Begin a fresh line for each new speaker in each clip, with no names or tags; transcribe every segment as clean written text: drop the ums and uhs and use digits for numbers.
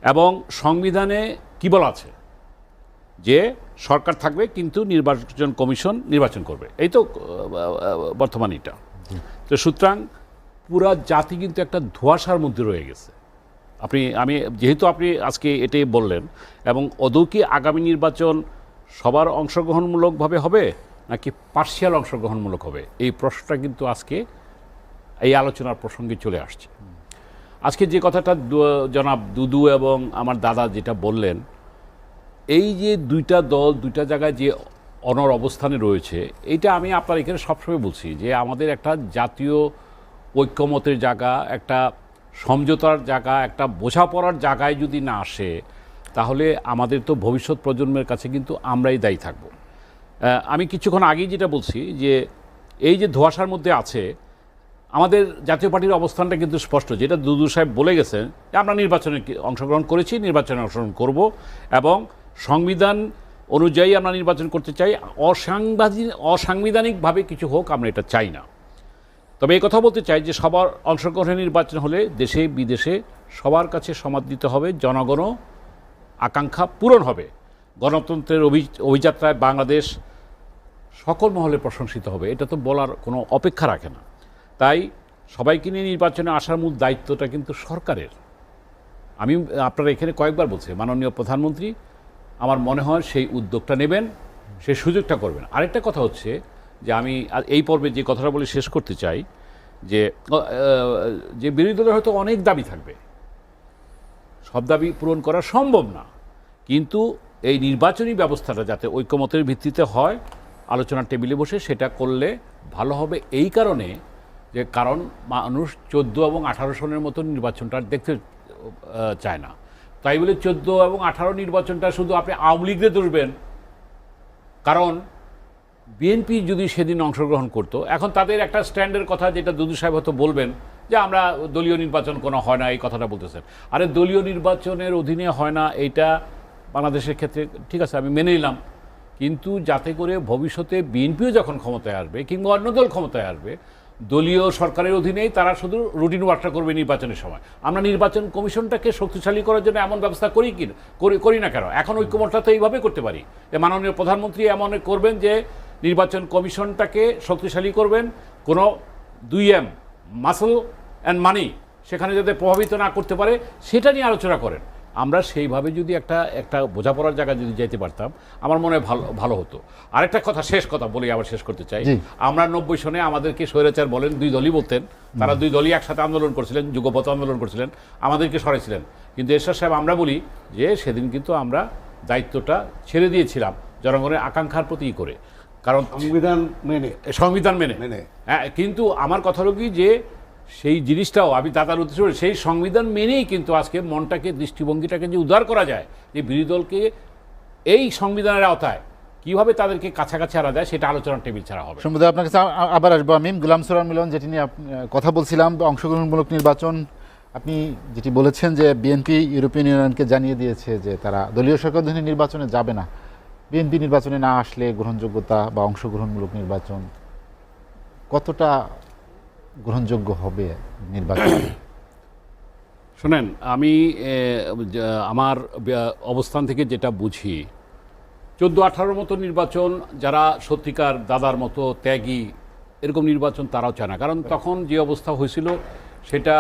এবং সংবিধানে কি বলা আছে যে সরকার থাকবে কিন্তু নির্বাচন কমিশন নির্বাচন করবে, এই তো বর্তমান এটা। তো সুতরাং পুরা জাতি কিন্তু একটা ধোঁয়াশার মধ্যে রয়ে গেছে। আমি যেহেতু আপনি আজকে এটাই বললেন, এবং অদৌ কি আগামী নির্বাচন সবার অংশগ্রহণমূলকভাবে হবে নাকি পার্শিয়াল অংশগ্রহণমূলক হবে, এই প্রশ্নটা কিন্তু আজকে এই আলোচনার প্রসঙ্গে চলে আসছে। আজকে যে কথাটা জনাব দুদু এবং আমার দাদা যেটা বললেন, এই যে দুইটা দল দুইটা জায়গায় যে অনড় অবস্থানে রয়েছে, এইটা আমি আপনার এখানে সবসময় বলছি যে আমাদের একটা জাতীয় ঐক্যমতের জায়গা, একটা সমঝোতার জায়গা, একটা বোঝাপড়ার জায়গায় যদি না আসে, তাহলে আমাদের তো ভবিষ্যৎ প্রজন্মের কাছে কিন্তু আমরাই দায়ী থাকব। আমি কিছুক্ষণ আগেই যেটা বলছি যে এই যে ধোঁয়াশার মধ্যে আছে, আমাদের জাতীয় পার্টির অবস্থানটা কিন্তু স্পষ্ট, যেটা দুদু সাহেব বলে গেছেন যে আমরা নির্বাচনে অংশগ্রহণ করেছি, নির্বাচনে অংশগ্রহণ করব, এবং সংবিধান অনুযায়ী আমরা নির্বাচন করতে চাই। অসাংবিধানিকভাবে কিছু হোক আমরা এটা চাই না। তবে এই কথা বলতে চাই যে সবার অংশগ্রহণের নির্বাচন হলে দেশে বিদেশে সবার কাছে সমাদৃত হবে, জনগণ আকাঙ্ক্ষা পূরণ হবে, গণতন্ত্রের অভিযাত্রায় বাংলাদেশ সকল মহলে প্রশংসিত হবে, এটা তো বলার কোনো অপেক্ষা রাখে না। তাই সবাইকে নিয়ে নির্বাচনে আসার মূল দায়িত্বটা কিন্তু সরকারের। আমি আপনারা এখানে কয়েকবার বলছি, মাননীয় প্রধানমন্ত্রী আমার মনে হয় সেই উদ্যোগটা নেবেন, সেই সুযোগটা করবেন। আরেকটা কথা হচ্ছে যে আমি এই পর্বে যে কথাটা বলে শেষ করতে চাই যে বিরোধী দলের হয়তো অনেক দাবি থাকবে, সব দাবি পূরণ করা সম্ভব না, কিন্তু এই নির্বাচনী ব্যবস্থাটা যাতে ঐক্যমতের ভিত্তিতে হয়, আলোচনার টেবিলে বসে সেটা করলে ভালো হবে। এই কারণে যে কারণ মানুষ 14 এবং 18 সনের মতো নির্বাচনটা দেখতে চায় না। তাই বলে 14 এবং 18 নির্বাচনটা শুধু আপনি আওয়ামী লীগকে ধরবেন, কারণ বিএনপি যদি সেদিন অংশগ্রহণ করতো, এখন তাদের একটা স্ট্যান্ডের কথা যেটা দুদু সাহেব হয়তো বলবেন যে আমরা দলীয় নির্বাচন কোনো হয় না, এই কথাটা বলতেছেন। আরে দলীয় নির্বাচনের অধীনে হয় না, এইটা বাংলাদেশের ক্ষেত্রে ঠিক আছে, আমি মেনে নিলাম, কিন্তু যাতে করে ভবিষ্যতে বিএনপিও যখন ক্ষমতায় আসবে কিংবা অন্য দল ক্ষমতায় আসবে, দলীয় সরকারের অধীনেই তারা শুধু রুটিন ওয়ার্কটা করবে নির্বাচনের সময়। আমরা নির্বাচন কমিশনটাকে শক্তিশালী করার জন্য এমন ব্যবস্থা করি না কেন? এখন ঐক্যমতটা তো এইভাবে করতে পারি যে মাননীয় প্রধানমন্ত্রী এমন করবেন যে নির্বাচন কমিশনটাকে শক্তিশালী করবেন, কোনো 2M মাসল অ্যান্ড মানি সেখানে যাতে প্রভাবিত না করতে পারে সেটা নিয়ে আলোচনা করেন। আমরা সেইভাবে যদি একটা বোঝাপড়ার জায়গায় যদি যেতে পারতাম, আমার মনে হয় ভালো হতো। আরেকটা কথা, শেষ কথা বলে আবার শেষ করতে চাই, আমরা 90 সনে আমাদেরকে স্বৈরাচার বলেন, দুই দলই বলতেন, তারা দুই দলই একসাথে আন্দোলন করছিলেন, যুগপথ আন্দোলন করছিলেন, আমাদেরকে সরাইছিলেন। কিন্তু এরশাদ সাহেব আমরা বলি যে সেদিন কিন্তু আমরা দায়িত্বটা ছেড়ে দিয়েছিলাম জনগণের আকাঙ্ক্ষার প্রতি করে, কারণ সংবিধান মেনে। হ্যাঁ, কিন্তু আমার কথা হলো কি যে সেই জিনিসটাও আমি দাদার উদ্দেশ্য, সেই সংবিধান মেনেই কিন্তু আজকে মনটাকে, দৃষ্টিভঙ্গিটাকে যে উদ্ধার করা যায়, যে বিরোধী দলকে এই সংবিধানের আওতায় কীভাবে তাদেরকে কাছাকাছি আনা যায়, সেটা আলোচনার টেবিল ছাড়া হবে।
সম্ভবত আপনার কাছে আবার আসবো আমি। গোলাম সোরার মিলন, যেটি নিয়ে কথা বলছিলাম, অংশগ্রহণমূলক নির্বাচন, আপনি যেটি বলেছেন যে বিএনপি ইউরোপিয়ান ইউনিয়নকে জানিয়ে দিয়েছে যে তারা দলীয় সরকার অধীনে নির্বাচনে যাবে না, বিএনপি নির্বাচনে না আসলে গ্রহণযোগ্যতা বা অংশগ্রহণমূলক নির্বাচন কতটা গ্রহণযোগ্য হবে নির্বাচন?
শোনেন, আমি আমার অবস্থান থেকে যেটা বুঝি, 14-18 মতো নির্বাচন যারা সত্যিকার দাদার মতো ত্যাগী, এরকম নির্বাচন তারাও চায় না, কারণ তখন যে অবস্থা হয়েছিল সেটা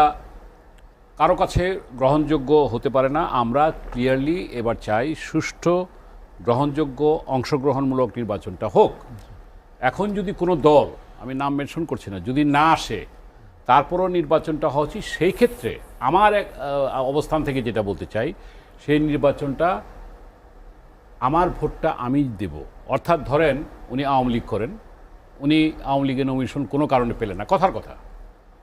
কারো কাছে গ্রহণযোগ্য হতে পারে না। আমরা ক্লিয়ারলি এবার চাই সুষ্ঠু, গ্রহণযোগ্য, অংশগ্রহণমূলক নির্বাচনটা হোক। এখন যদি কোনো দল, আমি নাম মেনশন করছি না, যদি না আসে তারপরও নির্বাচনটা হওয়া উচিত, সেই ক্ষেত্রে আমার এক অবস্থান থেকে যেটা বলতে চাই, সেই নির্বাচনটা আমার ভোটটা আমি দেব। অর্থাৎ ধরেন উনি আওয়ামী লীগ করেন, উনি আওয়ামী লীগের নমিনেশন কোনো কারণে পেলেন না, কথার কথা,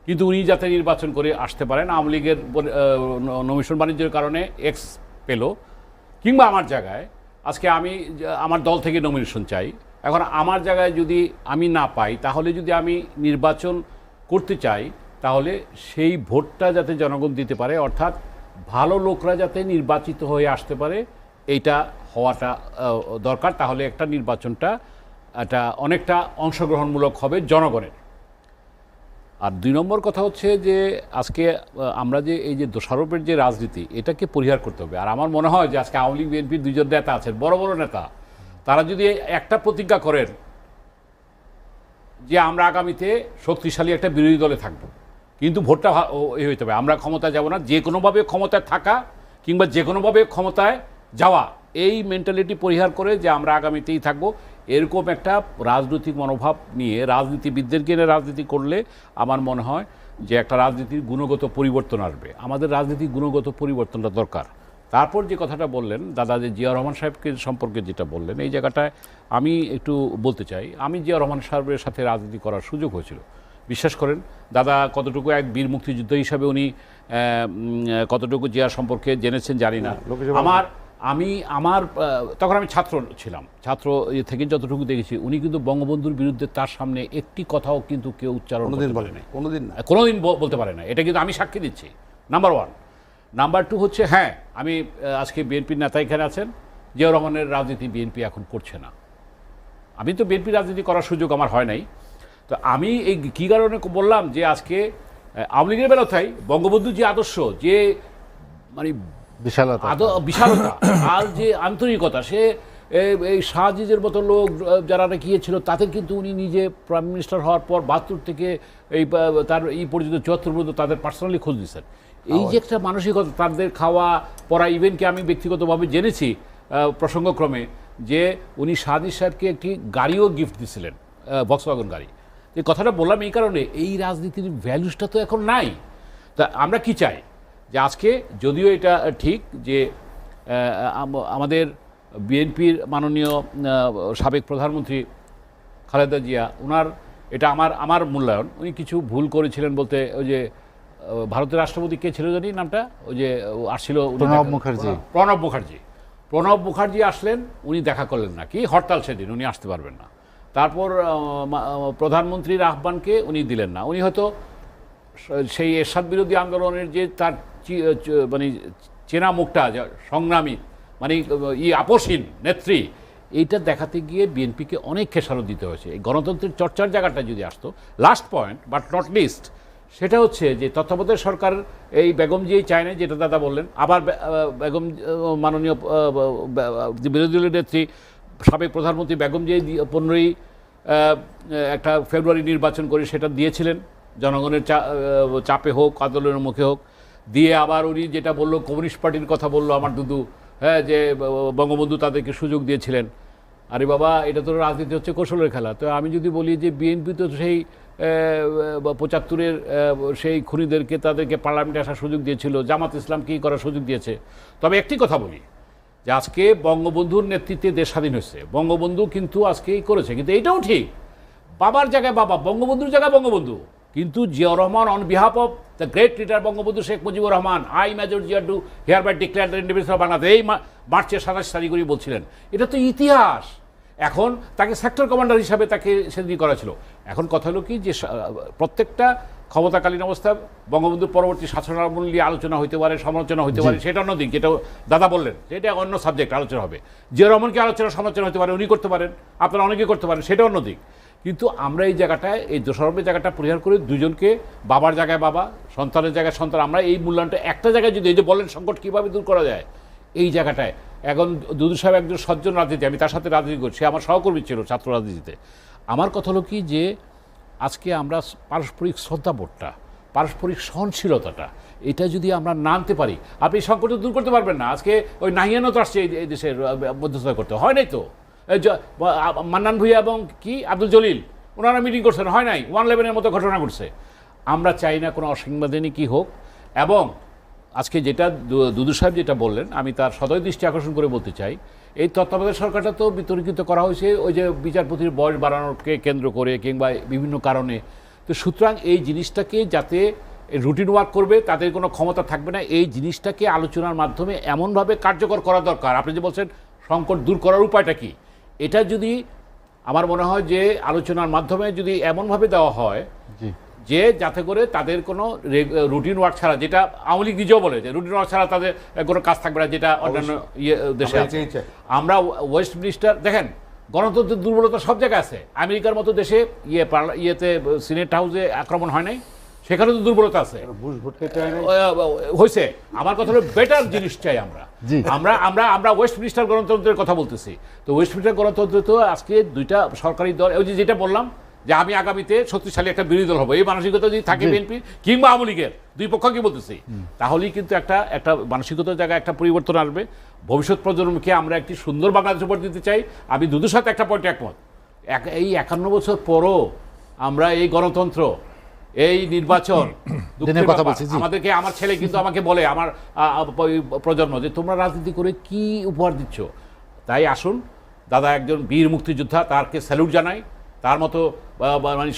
কিন্তু উনি যাতে নির্বাচন করে আসতে পারেন, আওয়ামী লীগের নমিনেশন বাণিজ্যের কারণে এক্স পেল, কিংবা আমার জায়গায় আজকে আমি আমার দল থেকে নমিনেশন চাই, এখন আমার জায়গায় যদি আমি না পাই, তাহলে যদি আমি নির্বাচন করতে চাই, তাহলে সেই ভোটটা যাতে জনগণ দিতে পারে, অর্থাৎ ভালো লোকরা যাতে নির্বাচিত হয়ে আসতে পারে, এইটা হওয়াটা দরকার। তাহলে একটা নির্বাচনটা এটা অনেকটা অংশগ্রহণমূলক হবে জনগণের। আর 2 নম্বর কথা হচ্ছে যে আজকে আমরা যে এই যে দোষারোপের যে রাজনীতি এটাকে পরিহার করতে হবে। আর আমার মনে হয় যে আজকে আওয়ামী লীগ বিএনপির 2 জন নেতা আছেন, বড় বড় নেতা, তারা যদি একটা প্রতিজ্ঞা করেন যে আমরা আগামীতে শক্তিশালী একটা বিরোধী দলে থাকব, কিন্তু ভোটটা হইতে হবে, আমরা ক্ষমতায় যাব না, যে কোনোভাবে ক্ষমতায় থাকা কিংবা যে কোনোভাবে ক্ষমতায় যাওয়া, এই মেন্টালিটি পরিহার করে যে আমরা আগামীতেই থাকব, এরকম একটা রাজনৈতিক মনোভাব নিয়ে রাজনীতিবিদদেরকে নিয়ে রাজনীতি করলে আমার মনে হয় যে একটা রাজনীতির গুণগত পরিবর্তন আসবে। আমাদের রাজনীতির গুণগত পরিবর্তনটা দরকার। তারপর যে কথাটা বললেন দাদা, যে জিয়া রহমান সাহেবকে সম্পর্কে যেটা বললেন, এই জায়গাটায় আমি একটু বলতে চাই, আমি জিয়া রহমান সাহেবের সাথে রাজনীতি করার সুযোগ হয়েছিল। বিশ্বাস করেন দাদা, কতটুকু এক বীর মুক্তিযুদ্ধ হিসাবে উনি কতটুকু জিয়া সম্পর্কে জেনেছেন জানি না। আমার তখন আমি ছাত্র ছিলাম, ছাত্র থেকে যতটুকু দেখেছি, উনি কিন্তু বঙ্গবন্ধুর বিরুদ্ধে তার সামনে একটি কথাও কিন্তু কেউ উচ্চারণ করতে পারে না, কোনোদিন বলতে পারে না। এটা কিন্তু আমি সাক্ষী দিচ্ছি, নাম্বার 1। নাম্বার 2 হচ্ছে, হ্যাঁ, আমি আজকে বিএনপির নেতা এখানে আছেন, জিয়া রহমানের রাজনীতি বিএনপি এখন করছে না। আমি তো বিএনপি রাজনীতি করার সুযোগ আমার হয় নাই। তো আমি এই কী কারণে বললাম যে আজকে আওয়ামী লীগের বেলাতেই বঙ্গবন্ধুর যে আদর্শ, যে মানে বিশালতা আর যে আন্তরিকতা, সে এই শাহজিজের মতো লোক যারা গিয়েছিল তাদের কিন্তু উনি নিজে প্রাইম মিনিস্টার হওয়ার পর 72 থেকে তার এই পর্যন্ত 74 পর্যন্ত তাদের পার্সোনালি খোঁজ দিয়েছেন। এই যে একটা মানসিকতা, তাদের খাওয়া পড়া, ইভেনকে আমি ব্যক্তিগতভাবে জেনেছি প্রসঙ্গক্রমে যে উনি শাহজিজ সাহেবকে একটি গাড়িও গিফট দিয়েছিলেন, ভক্সওয়াগন গাড়ি। এই কথাটা বললাম এই কারণে, এই রাজনীতির ভ্যালুসটা তো এখন নাই। তা আমরা কি চাই যে আজকে, যদিও এটা ঠিক যে আমাদের বিএনপির মাননীয় সাবেক প্রধানমন্ত্রী খালেদা জিয়া, ওনার এটা আমার মূল্যায়ন, উনি কিছু ভুল করেছিলেন বলতে, ওই যে ভারতের রাষ্ট্রপতি কে ছিল জানি নামটা, ওই যে আসছিল প্রণব মুখার্জি আসলেন, উনি দেখা করলেন না, কি হরতাল সেদিন উনি আসতে পারবেন না। তারপর প্রধানমন্ত্রীর আহ্বানকে উনি দিলেন না। উনি হয়তো সেই এরশাদ বিরোধী আন্দোলনের যে তার মানে চেনা মুখটা, সংগ্রামী, মানে আপসহীন নেত্রী, এইটা দেখাতে গিয়ে বিএনপিকে অনেক খেসারত দিতে হয়েছে। এই গণতন্ত্রের চর্চার জায়গাটা যদি আসতো, last point but not list, সেটা হচ্ছে যে তত্ত্বাবধায়ক সরকার এই বেগম জিয়াই চায় না, যেটা দাদা বললেন। আবার বেগম মাননীয় বিরোধী দলের নেত্রী সাবেক প্রধানমন্ত্রী বেগম জিয়া 15ই একটা ফেব্রুয়ারি নির্বাচন করে সেটা দিয়েছিলেন, জনগণের চাপে হোক, আন্দোলনের মুখে হোক, দিয়ে আবার উনি যেটা বললো, কমিউনিস্ট পার্টির কথা বললো আমার দুদু, হ্যাঁ, যে বঙ্গবন্ধু তাদেরকে সুযোগ দিয়েছিলেন। আরে বাবা, এটা তো রাজনীতি হচ্ছে কৌশলের খেলা। তো আমি যদি বলি যে বিএনপি তো সেই 75-এর সেই খুনিদেরকে তাদেরকে পার্লামেন্টে আসার সুযোগ দিয়েছিল, জামাত ইসলাম কি করার সুযোগ দিয়েছে। তবে একটি কথা বলি যে আজকে বঙ্গবন্ধুর নেতৃত্বে দেশ স্বাধীন হয়েছে, বঙ্গবন্ধু কিন্তু আজকেই করেছে, কিন্তু এইটাও ঠিক, বাবার জায়গায় বাবা, বঙ্গবন্ধুর জায়গায় বঙ্গবন্ধু। কিন্তু Zia Rahman on behalf of the great leader Bangabandhu Sheikh Mujibur Rahman, I major Zia do hereby declare the independence of Bangladesh, এই মার্চের 27 তারিখ বলছিলেন। এটা তো ইতিহাস। এখন তাকে সেক্টর কমান্ডার হিসাবে তাকে সেদিন করা ছিল। এখন কথা হলো কি যে প্রত্যেকটা ক্ষমতাকালীন অবস্থায় বঙ্গবন্ধুর পরবর্তী শাসনামল নিয়ে আলোচনা হইতে পারে, সমালোচনা হইতে পারে, সেটা অন্যদিক, যেটা দাদা বললেন সেটা অন্য সাবজেক্ট আলোচনা হবে। জিয়া রহমানকে আলোচনা সমালোচনা হতে পারে, উনি করতে পারেন, আপনারা অনেকে করতে পারেন, সেটা অন্যদিক। কিন্তু আমরা এই জায়গাটায়, এই দোষারোপের জায়গাটা পরিহার করে দুজনকে, বাবার জায়গায় বাবা, সন্তানের জায়গায় সন্তান, আমরা এই মূল্যায়নটা একটা জায়গায় যদি, এই যে বলেন সংকট কীভাবে দূর করা যায়, এই জায়গাটায় এখন দুদু সাহেব একজন সজ্জন রাজনীতি, আমি তার সাথে রাজনীতি করছি, আমার সহকর্মী ছিল ছাত্র রাজনীতিতে। আমার কথা হলো কি যে আজকে আমরা পারস্পরিক শ্রদ্ধাবোধটা, পারস্পরিক সহনশীলতাটা, এটা যদি আমরা না আনতে পারি, আপনি সংকট দূর করতে পারবেন না। আজকে ওই নাহিয়ানও তো আসছে এই দেশের মধ্যস্থতা করতে, হয় নাই তো। মান্নান ভূঁইয়া এবং কি আব্দুল জলিল, ওনারা মিটিং করছেন, হয় নাই, 111-এর মতো ঘটনা ঘটছে। আমরা চাই না কোনো অসাংবিধানিকই হোক। এবং আজকে যেটা দুদু সাহেব যেটা বললেন, আমি তার সদয় দৃষ্টি আকর্ষণ করে বলতে চাই, এই তত্ত্বাবধায়ক সরকারটা তো বিতর্কিত করা হয়েছে ওই যে বিচারপতির বয়স বাড়ানোকে কেন্দ্র করে কিংবা বিভিন্ন কারণে। তো সুতরাং এই জিনিসটাকে যাতে রুটিন ওয়ার্ক করবে, তাদের কোনো ক্ষমতা থাকবে না, এই জিনিসটাকে আলোচনার মাধ্যমে এমনভাবে কার্যকর করা দরকার। আপনি যে বলছেন সংকট দূর করার উপায়টা কি, এটা যদি আমার মনে হয় যে আলোচনার মাধ্যমে যদি এমনভাবে দেওয়া হয় যে যাতে করে তাদের কোনো রুটিন ওয়ার্ক ছাড়া, যেটা আওয়ামী লীগ নিজেও বলে যে রুটিন ওয়ার্ক ছাড়া তাদের কোনো কাজ থাকবে না, যেটা অন্যান্য দেশে আছে। আমরা ওয়েস্টমিনিস্টার দেখেন, গণতন্ত্রের দুর্বলতা সব জায়গায় আছে। আমেরিকার মতো দেশে ইয়েতে সিনেট হাউসে আক্রমণ হয় নাই, সেখানে তো দুর্বলতা আছে, হয়েছে। আমার কথা হলো বেটার জিনিস চাই আমরা। আমরা ওয়েস্টমিনিস্টার গণতন্ত্রের কথা বলতেছি। তো ওয়েস্টমিনিস্টার গণতন্ত্র তো আজকে দুইটা সরকারি দল, ওই যেটা বললাম যে আমি আগামীতে শক্তিশালী একটা বিরোধী দল হবো, এই মানসিকতা যদি থাকে বিএনপি কিংবা আওয়ামী লীগের, দুই পক্ষকে বলতেছি, তাহলেই কিন্তু একটা মানসিকতার জায়গায় একটা পরিবর্তন আসবে। ভবিষ্যৎ প্রজন্মকে আমরা একটি সুন্দর বাংলাদেশ উপর দিতে চাই। আমি দুদুর সাথে একটা পয়েন্টে একমত, এই 51 বছর পরও আমরা এই গণতন্ত্র, এই নির্বাচন, আমাদেরকে, আমার ছেলে কিন্তু আমাকে বলে, আমার প্রজন্ম, যে তোমরা রাজনীতি করে কি উপহার দিচ্ছ। তাই আসুন, দাদা একজন বীর মুক্তিযোদ্ধা, তারকে স্যালুট জানাই। তার মতো মানে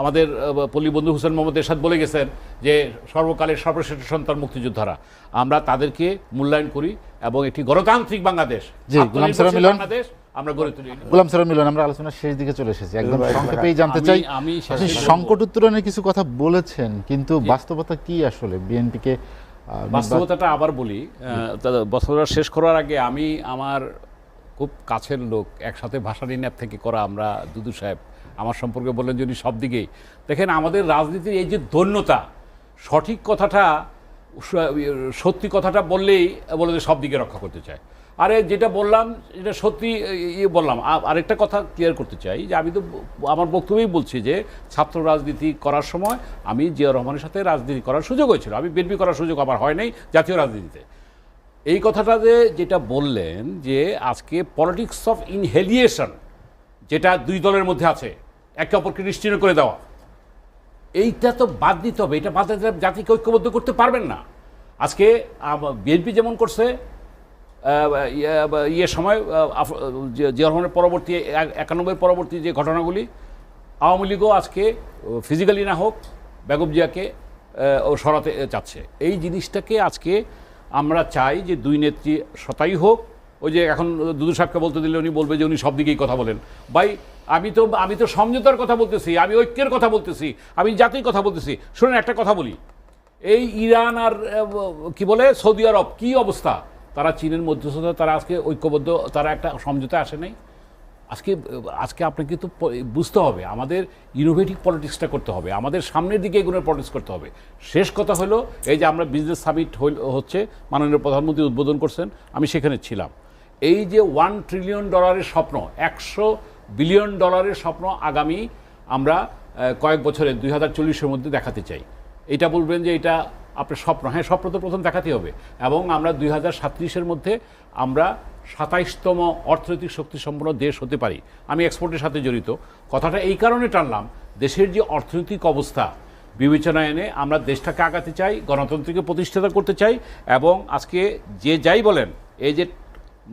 আমাদের পল্লীবন্ধু হোসেন মোহাম্মদ এরশাদ বলে গেছেন যে সর্বকালের সর্বশ্রেষ্ঠ সন্তান মুক্তিযোদ্ধারা, আমরা তাদেরকে মূল্যায়ন করি এবং একটি গণতান্ত্রিক বাংলাদেশ, বাংলাদেশ আমরা গড়ে তুলি।
গোলাম সরোয়ার মিলন, আমরা আলোচনার শেষ দিকে চলে এসেছি, একদম সংক্ষেপেই জানতে চাই, আপনি সংকট উত্তরণের কিছু কথা বলেছেন, কিন্তু বাস্তবতা কি আসলে বিএনপিকে?
বাস্তবতাটা আবার বলি, বছরটা শেষ করার আগে আমি আমার খুব কাছের লোক, একসাথে ভাসানী ন্যাপ থেকে করা আমরা, দুদু সাহেব আমার সম্পর্কে বললেন যদি সব দিকেই দেখেন, আমাদের রাজনীতির এই যে দৈন্যতা, সঠিক কথাটা, সত্যি কথাটা বললেই বলে যে সব দিকে রক্ষা করতে চায়। আরে যেটা বললাম এটা সত্যি বললাম। আরেকটা কথা ক্লিয়ার করতে চাই যে আমি তো আমার বক্তব্যেই বলছি যে ছাত্র রাজনীতি করার সময় আমি জিয়া রহমানের সাথে রাজনীতি করার সুযোগ হয়েছিল, আমি বিএনপি করার সুযোগ আমার হয় নাই জাতীয় রাজনীতিতে। এই কথাটা যেটা বললেন যে আজকে পলিটিক্স অফ ইনহেলিয়েশন, যেটা দুই দলের মধ্যে আছে, একে অপরকে নিশ্চিহ্ন করে দেওয়া, এইটা তো বাদ দিতে হবে। এটা বাদ দিতে জাতিকে ঐক্যবদ্ধ করতে পারবেন না। আজকে বিএনপি যেমন করছে সময় জিয়া রহমানের পরবর্তী 91 পরবর্তী যে ঘটনাগুলি, আওয়ামী লীগও আজকে ফিজিক্যালি না হোক বেগম জিয়াকে সরাতে চাচ্ছে। এই জিনিসটাকে আজকে আমরা চাই যে দুই নেত্রী শতায়ী হোক। ওই যে এখন দুদু সাহেবকে বলতে দিলে উনি বলবে যে উনি সব দিকেই কথা বলেন। ভাই আমি তো সমঝোতার কথা বলতেছি, আমি ঐক্যের কথা বলতেছি, আমি জাতির কথা বলতেছি। শুনেন একটা কথা বলি, এই ইরান আর কি বলে সৌদি আরব কি অবস্থা, তারা চীনের মধ্যস্থতা, তারা আজকে ঐক্যবদ্ধ, তারা একটা সমঝোতা আসে নাই। আজকে আপনাকে তো বুঝতে হবে আমাদের ইনোভেটিভ পলিটিক্সটা করতে হবে, আমাদের সামনের দিকে এগুলোর পলিটিক্স করতে হবে। শেষ কথা হলো এই যে আমরা বিজনেস সামিট হচ্ছে, মাননীয় প্রধানমন্ত্রী উদ্বোধন করছেন, আমি সেখানে ছিলাম। এই যে $1 ট্রিলিয়ন স্বপ্ন, $100 বিলিয়ন স্বপ্ন আগামী আমরা কয়েক বছরে 2040-এর মধ্যে দেখাতে চাই। এটা বলবেন যে এটা আপনার স্বপ্ন, হ্যাঁ স্বপ্ন তো প্রথম দেখাতে হবে। এবং আমরা 2037-এর মধ্যে আমরা 27তম অর্থনৈতিক শক্তিসম্পন্ন দেশ হতে পারি। আমি এক্সপোর্টের সাথে জড়িত, কথাটা এই কারণে টানলাম, দেশের যে অর্থনৈতিক অবস্থা বিবেচনায় এনে আমরা দেশটাকে আগাতে চাই, গণতন্ত্রকে প্রতিষ্ঠিত করতে চাই। এবং আজকে যে যাই বলেন, এই যে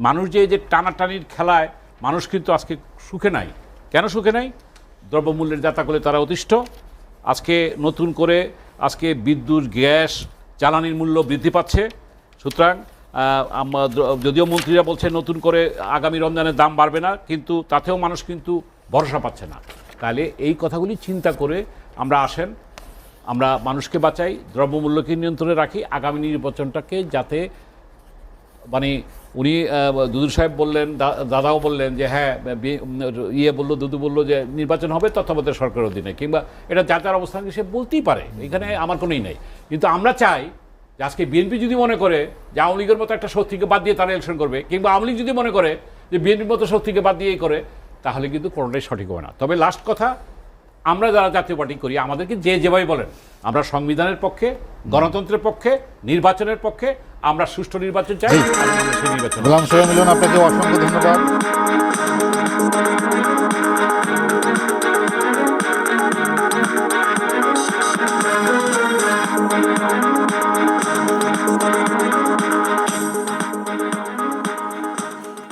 মানুষ যে টানাটানির খেলায় মানুষ কিন্তু আজকে সুখে নাই। কেন সুখে নাই? দ্রব্যমূল্যের জাতাকলে তারা অতিষ্ঠ। আজকে নতুন করে আজকে বিদ্যুৎ, গ্যাস, জ্বালানির মূল্য বৃদ্ধি পাচ্ছে। সুতরাং যদিও মন্ত্রীরা বলছে নতুন করে আগামী রমজানের দাম বাড়বে না, কিন্তু তাতেও মানুষ কিন্তু ভরসা পাচ্ছে না। তাহলে এই কথাগুলি চিন্তা করে আমরা আসেন, আমরা মানুষকে বাঁচাই, দ্রব্যমূল্যকে নিয়ন্ত্রণে রাখি, আগামী নির্বাচনটাকে যাতে মানে উনি দুদু সাহেব বললেন, দাদাও বললেন যে হ্যাঁ দুদু বললো যে নির্বাচন হবে তত্ত্বাবধায়ক সরকারের অধীনে, কিংবা এটা যার যার অবস্থান সে বলতেই পারে, এখানে আমার কোনোই নেই। কিন্তু আমরা চাই যে আজকে বিএনপি যদি মনে করে যে আওয়ামী লীগের মতো একটা শক্তিকে বাদ দিয়ে তারা ইলেকশন করবে, কিংবা আওয়ামী লীগ যদি মনে করে যে বিএনপির মতো শক্তিকে বাদ দিয়েই করে, তাহলে কিন্তু কোনোটাই সঠিক হবে না। তবে লাস্ট কথা, আমরা যারা জাতীয় পার্টি করি আমাদেরকে যেভাবে বলেন, আমরা সংবিধানের পক্ষে, গণতন্ত্রের পক্ষে, নির্বাচনের পক্ষে, আমরা সুষ্ঠু নির্বাচন চাই।
গোলাম সরোয়ার মিলন, আপনাকে অসংখ্য ধন্যবাদ।